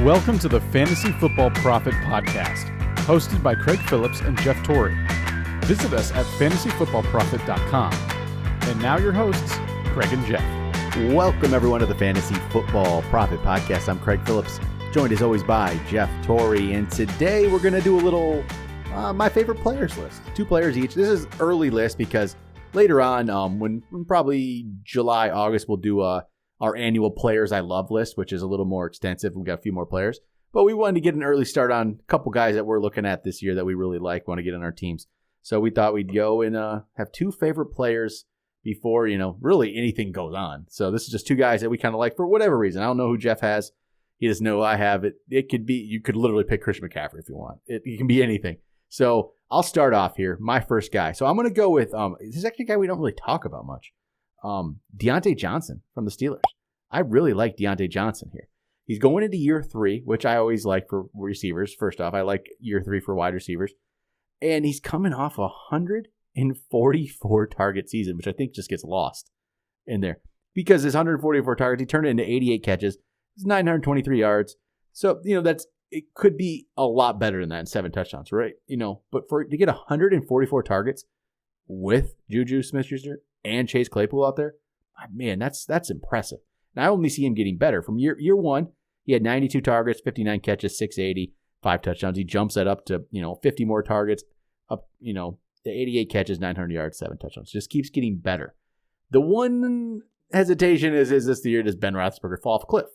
Welcome to the Fantasy Football Prophet podcast, hosted by Craig Phillips and Jeff Torrey. Visit us at fantasyfootballprophet.com. And now your hosts, Craig and Jeff. Welcome everyone to the Fantasy Football Prophet podcast. I'm Craig Phillips, joined as always by Jeff Torrey. And today we're going to do a little my favorite players list. 2 players each. This is early list because later on, when probably July, August, we'll do our annual players I love list, which is a little more extensive. We've got a few more players, but we wanted to get an early start on a couple guys that we're looking at this year that we really like, want to get on our teams. So we thought we'd go and have 2 favorite players before, really anything goes on. So this is just 2 guys that we kind of like for whatever reason. I don't know who Jeff has. He doesn't know I have it. It could be, you could literally pick Christian McCaffrey if you want. It can be anything. So I'll start off here. My first guy. So I'm going to go with, this is actually a guy we don't really talk about much. Deontay Johnson from the Steelers. I really like Deontay Johnson here. He's going into year 3, which I always like for receivers. First off, I like year 3 for wide receivers. And he's coming off a 144 target season, which I think just gets lost in there. Because his 144 targets, he turned it into 88 catches. It's 923 yards. So, it could be a lot better than that in 7 touchdowns, right? But to get 144 targets with Juju Smith-Schuster and Chase Claypool out there, man, that's impressive. And I only see him getting better. From year 1, he had 92 targets, 59 catches, 680, 5 touchdowns. He jumps that up to, 50 more targets, up, the 88 catches, 900 yards, 7 touchdowns. Just keeps getting better. The one hesitation is this the year does Ben Roethlisberger fall off a cliff?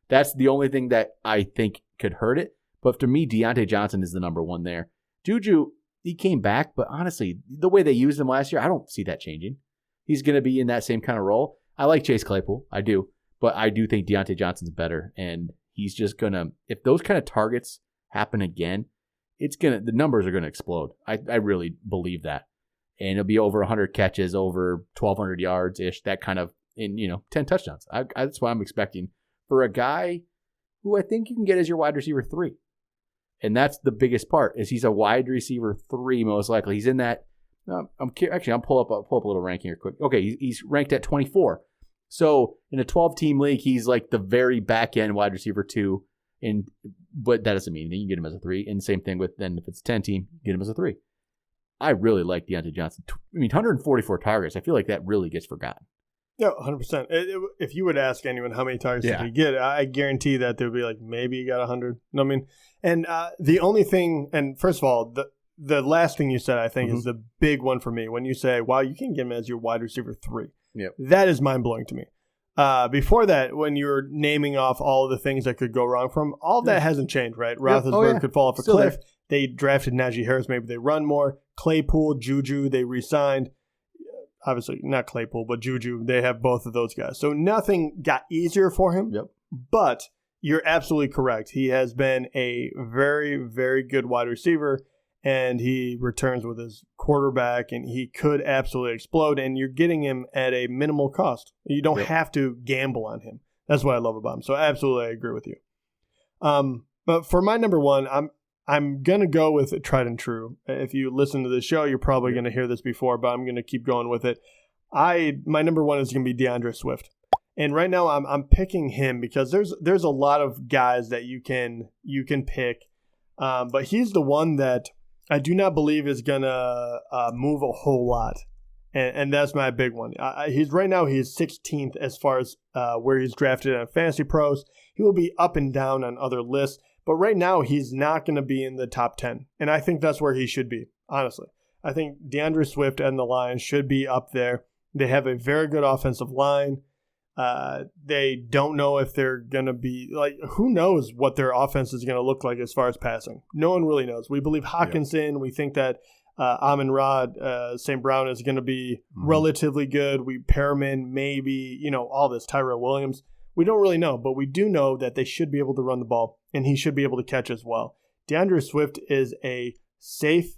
That's the only thing that I think could hurt it. But to me, Deontay Johnson is the number 1 there. Juju, he came back, but honestly, the way they used him last year, I don't see that changing. He's going to be in that same kind of role. I like Chase Claypool, I do, but I do think Deontay Johnson's better, and he's just going to, if those kind of targets happen again, the numbers are going to explode. I really believe that. And it'll be over 100 catches, over 1,200 yards-ish, that kind of, in 10 touchdowns. That's what I'm expecting for a guy who I think you can get as your wide receiver 3. And that's the biggest part, is he's a wide receiver 3 most likely. He's in that, I'll pull up a little ranking here quick. Okay, he's ranked at 24. So in a 12-team league, he's like the very back-end wide receiver 2, but that doesn't mean anything. You can get him as a 3. And same thing with then if it's 10-team, get him as a 3. I really like Deontay Johnson. 144 targets. I feel like that really gets forgotten. Yeah, 100%. If you would ask anyone how many targets did he get, I guarantee that they'd be like, maybe he got 100. And the only thing, and first of all, the last thing you said, I think, is the big one for me. When you say, wow, you can get him as your wide receiver 3. Yep. That is mind-blowing to me. Before that, when you're naming off all of the things that could go wrong from, all of that hasn't changed, right? Roethlisberger could fall off a cliff. There. They drafted Najee Harris. Maybe they run more. Claypool, Juju, they re-signed. Obviously, not Claypool, but Juju. They have both of those guys. So nothing got easier for him. Yep. But you're absolutely correct. He has been a very, very good wide receiver. And he returns with his quarterback, and he could absolutely explode. And you're getting him at a minimal cost. You don't have to gamble on him. That's what I love about him. So absolutely, I agree with you. But for my number 1, I'm gonna go with tried and true. If you listen to the show, you're probably gonna hear this before, but I'm gonna keep going with it. My number 1 is gonna be DAndre Swift. And right now, I'm picking him because there's a lot of guys that you can pick, but he's the one that I do not believe is going to move a whole lot, and that's my big one. He's 16th as far as where he's drafted on Fantasy Pros. He will be up and down on other lists, but right now he's not going to be in the top 10, and I think that's where he should be, honestly. I think DeAndre Swift and the Lions should be up there. They have a very good offensive line. They don't know if they're going to be who knows what their offense is going to look like as far as passing. No one really knows. We believe Hawkinson. Yeah. We think that Amon-Ra St. Brown is going to be relatively good. We pair him in maybe, all this Tyrell Williams. We don't really know, but we do know that they should be able to run the ball and he should be able to catch as well. DeAndre Swift is a safe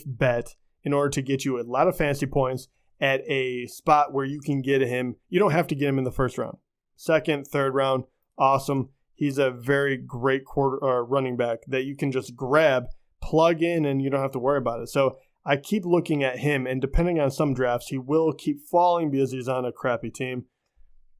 bet in order to get you a lot of fantasy points at a spot where you can get him. You don't have to get him in the first round. Second, third round, awesome. He's a very great running back that you can just grab, plug in, and you don't have to worry about it. So I keep looking at him, and depending on some drafts, he will keep falling because he's on a crappy team.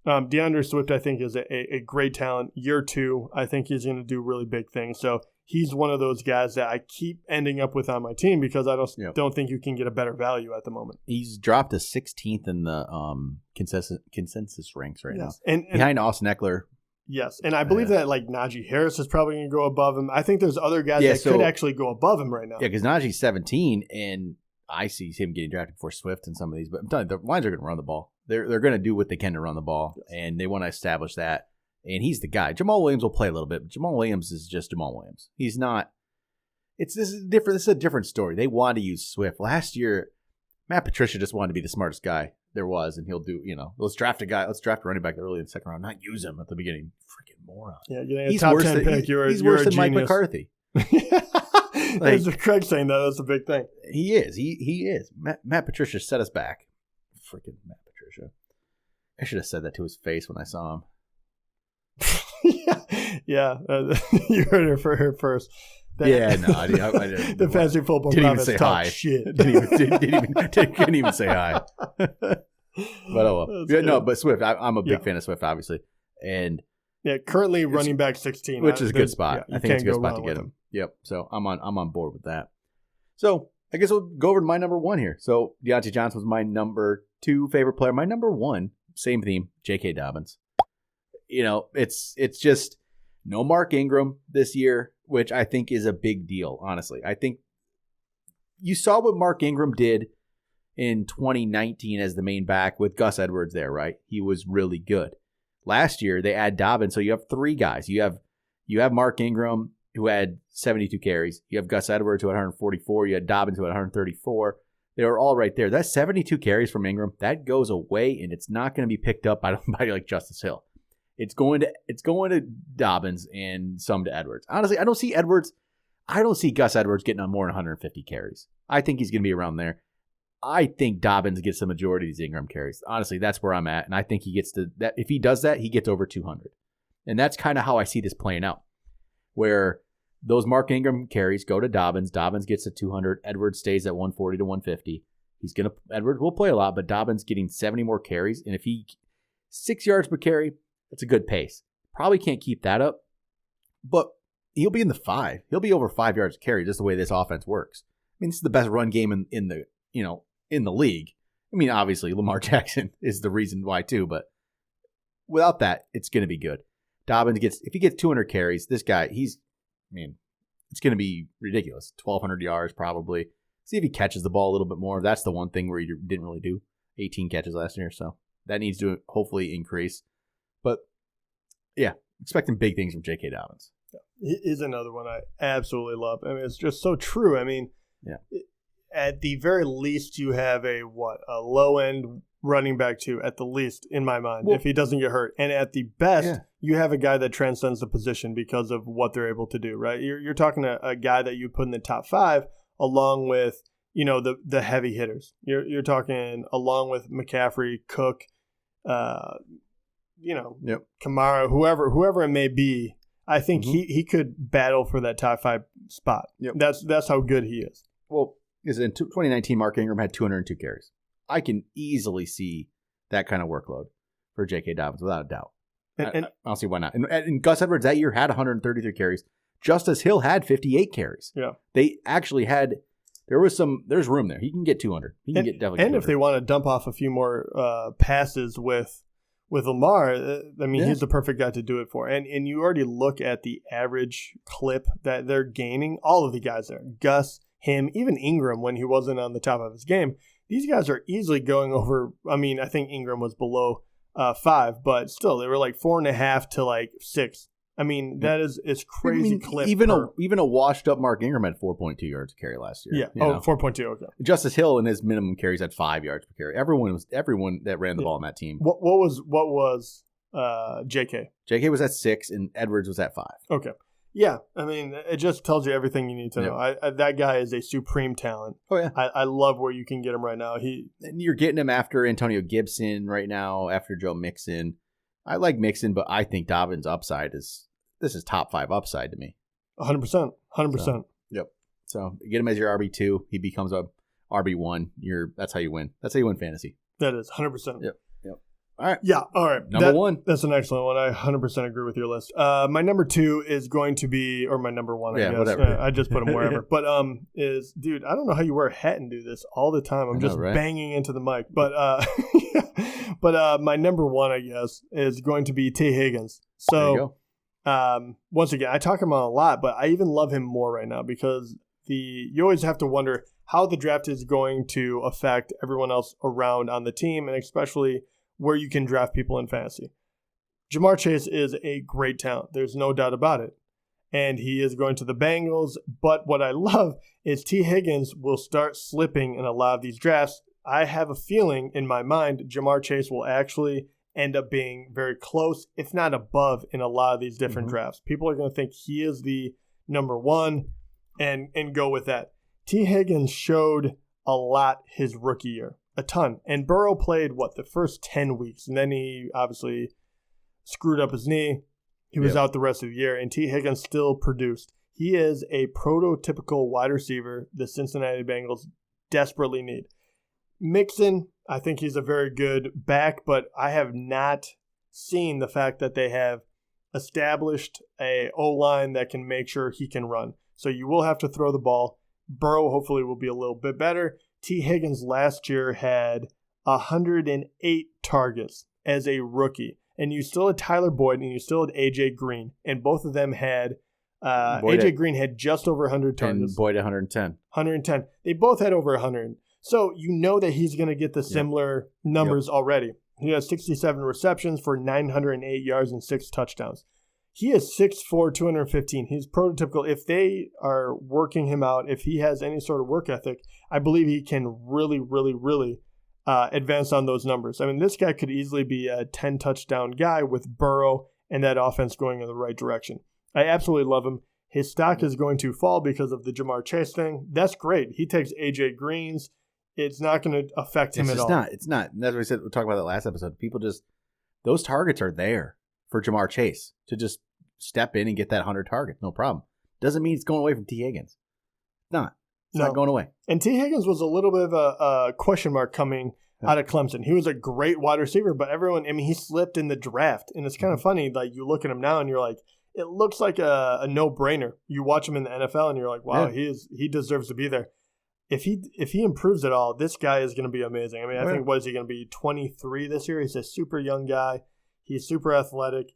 DeAndre Swift, I think, is a great talent. Year 2, I think he's going to do really big things. So he's one of those guys that I keep ending up with on my team because I don't think you can get a better value at the moment. He's dropped to 16th in the consensus ranks right now. And behind Austin Eckler. Yes, and I believe that like Najee Harris is probably going to go above him. I think there's other guys that could actually go above him right now. Yeah, because Najee's 17, and I see him getting drafted before Swift and some of these. But I'm telling you, the Lions are going to run the ball. They're going to do what they can to run the ball, and they want to establish that. And he's the guy. Jamal Williams will play a little bit, but Jamal Williams is just Jamal Williams. He's not. This is different. This is a different story. They want to use Swift. Last year, Matt Patricia just wanted to be the smartest guy there was, and he'll do, let's draft a running back early in the second round, not use him at the beginning. Freaking moron. Yeah, he's top 10 pick. He's worse than Mike McCarthy. As Craig saying that, that's a big thing. He is. He is. Matt Patricia set us back. Freaking Matt Patricia. I should have said that to his face when I saw him. Yeah. You heard it for her first. I didn't. The fantasy football didn't even say hi. Shit. Couldn't even say hi. But but Swift. I'm a big fan of Swift, obviously, and currently running back 16, which is a good spot. I think it's a good spot to get him. Yep. So I'm on board with that. So I guess we'll go over to my number 1 here. So Deontay Johnson was my number 2 favorite player. My number 1, same theme, J.K. Dobbins. It's just no Mark Ingram this year, which I think is a big deal, honestly. I think you saw what Mark Ingram did in 2019 as the main back with Gus Edwards there, right? He was really good. Last year, they add Dobbins, so you have 3 guys. You have Mark Ingram, who had 72 carries. You have Gus Edwards, who had 144. You had Dobbins, who had 134. They were all right there. That's 72 carries from Ingram. That goes away, and it's not going to be picked up by like Justice Hill. It's going to Dobbins and some to Edwards. Honestly, I don't see Gus Edwards getting on more than 150 carries. I think he's going to be around there. I think Dobbins gets the majority of these Ingram carries. Honestly, that's where I'm at, and I think he gets to that. If he does that, he gets over 200, and that's kind of how I see this playing out, where those Mark Ingram carries go to Dobbins. Dobbins gets to 200. Edwards stays at 140 to 150. Edwards will play a lot, but Dobbins getting 70 more carries, and if he 6 yards per carry. That's a good pace. Probably can't keep that up, but he'll be in the 5. He'll be over 5 yards a carry, just the way this offense works. I mean, this is the best run game in the league. I mean, obviously Lamar Jackson is the reason why too, but without that, it's going to be good. Dobbins if he gets 200 carries, this guy, it's going to be ridiculous. 1,200 yards probably. See if he catches the ball a little bit more. That's the one thing where he didn't really do. 18 catches last year, so that needs to hopefully increase. But, yeah, expecting big things from J.K. Dobbins. He's another one I absolutely love. I mean, it's just so true. I mean, at the very least, you have a low-end running back, too, at the least, in my mind, if he doesn't get hurt. And at the best, you have a guy that transcends the position because of what they're able to do, right? You're talking a guy that you put in the top 5 along with, the heavy hitters. You're talking along with McCaffrey, Cook, Kamara, whoever it may be, I think he could battle for that top 5 spot. Yep. That's how good he is. Well, because in 2019, Mark Ingram had 202 carries. I can easily see that kind of workload for J.K. Dobbins without a doubt. And I don't see why not. And Gus Edwards that year had 133 carries. Justice Hill had 58 carries. Yeah, they actually had. There's room there. He can get 200. He can definitely. And 200. If they want to dump off a few more passes with Lamar, he's the perfect guy to do it for. And you already look at the average clip that they're gaining. All of the guys there, Gus, him, even Ingram when he wasn't on the top of his game. These guys are easily going over. I think Ingram was below 5, but still they were like 4.5 to like 6. It's crazy clip. Even a washed up Mark Ingram had 4.2 yards to carry last year. Yeah. 4.2. Okay. Justice Hill in his minimum carries had 5 yards per carry. Everyone that ran the ball on that team. What was JK? JK was at 6 and Edwards was at 5. Okay. Yeah. It just tells you everything you need to know. That guy is a supreme talent. Oh yeah. I love where you can get him right now. And you're getting him after Antonio Gibson right now, after Joe Mixon. I like Mixon, but I think Dobbins' upside is top 5 upside to me. 100%. 100%. Yep. So get him as your RB2. He becomes a RB1. That's how you win. That's how you win fantasy. That is 100%. Yep. All right. Yeah. All right. Number one. That's an excellent one. I 100% agree with your list. My number 2 is going to be, or my number 1, I guess. Whatever. I just put them wherever. But dude, I don't know how you wear a hat and do this all the time. I'm just banging into the mic. But my number 1, I guess, is going to be T. Higgins. So there you go. Once again, I talk about him a lot, but I even love him more right now because you always have to wonder how the draft is going to affect everyone else around on the team, and especially where you can draft people in fantasy. Jamar Chase is a great talent. There's no doubt about it. And he is going to the Bengals. But what I love is T. Higgins will start slipping in a lot of these drafts. I have a feeling in my mind Jamar Chase will actually end up being very close, if not above, in a lot of these different drafts. People are going to think he is the number 1 and go with that. T. Higgins showed a lot his rookie year. A ton. And Burrow played, the first 10 weeks. And then he obviously screwed up his knee. He was out the rest of the year. And T. Higgins still produced. He is a prototypical wide receiver the Cincinnati Bengals desperately need. Mixon, I think he's a very good back. But I have not seen the fact that they have established a O-line that can make sure he can run. So you will have to throw the ball. Burrow hopefully will be a little bit better. T. Higgins last year had 108 targets as a rookie. And you still had Tyler Boyd and you still had A.J. Green. And both of them had A.J. Green had just over 100 targets. And Boyd 110. 110. They both had over 100. So you know that he's going to get the similar numbers already. He has 67 receptions for 908 yards and 6 touchdowns. He is 6'4", 215. He's prototypical. If they are working him out, if he has any sort of work ethic, I believe he can really, really, really advance on those numbers. I mean, this guy could easily be a 10-touchdown guy with Burrow and that offense going in the right direction. I absolutely love him. His stock is going to fall because of the Jamar Chase thing. That's great. He takes A.J. Green's. It's not going to affect him at all. It's not. That's what we said. We'll talk about that last episode. People just, those targets are there for Jamar Chase to just step in and get that 100 targets. No problem. Doesn't mean it's going away from T. Higgins. It's not. It's not going away. And T. Higgins was a little bit of a question mark coming out of Clemson. He was a great wide receiver, but he slipped in the draft. And it's kind of funny, like you look at him now and you're like, it looks like a no-brainer. You watch him in the NFL and you're like, wow, he deserves to be there. If he improves at all, this guy is going to be amazing. I mean, I think, what is he going to be, 23 this year? He's a super young guy. He's super athletic.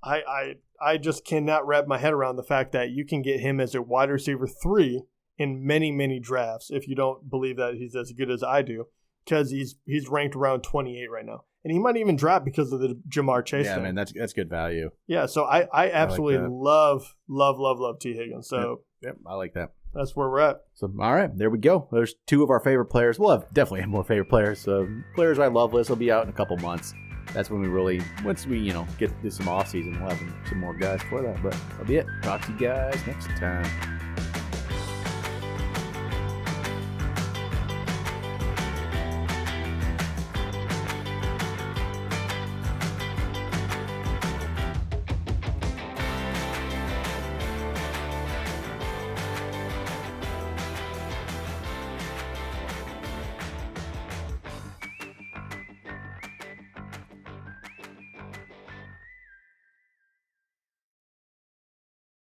I just cannot wrap my head around the fact that you can get him as a wide receiver 3 in many, many drafts if you don't believe that he's as good as I do, because he's ranked around 28 right now. And he might even drop because of the Jamar Chase thing. Yeah, man, that's good value. Yeah, so I absolutely love T. Higgins. So yep, I like that. That's where we're at. So, all right, there we go. There's 2 of our favorite players. We'll definitely have more favorite players. So, players I love list will be out in a couple months. That's when once we, get through some off season, we'll have some more guys for that. But that'll be it. Talk to you guys next time.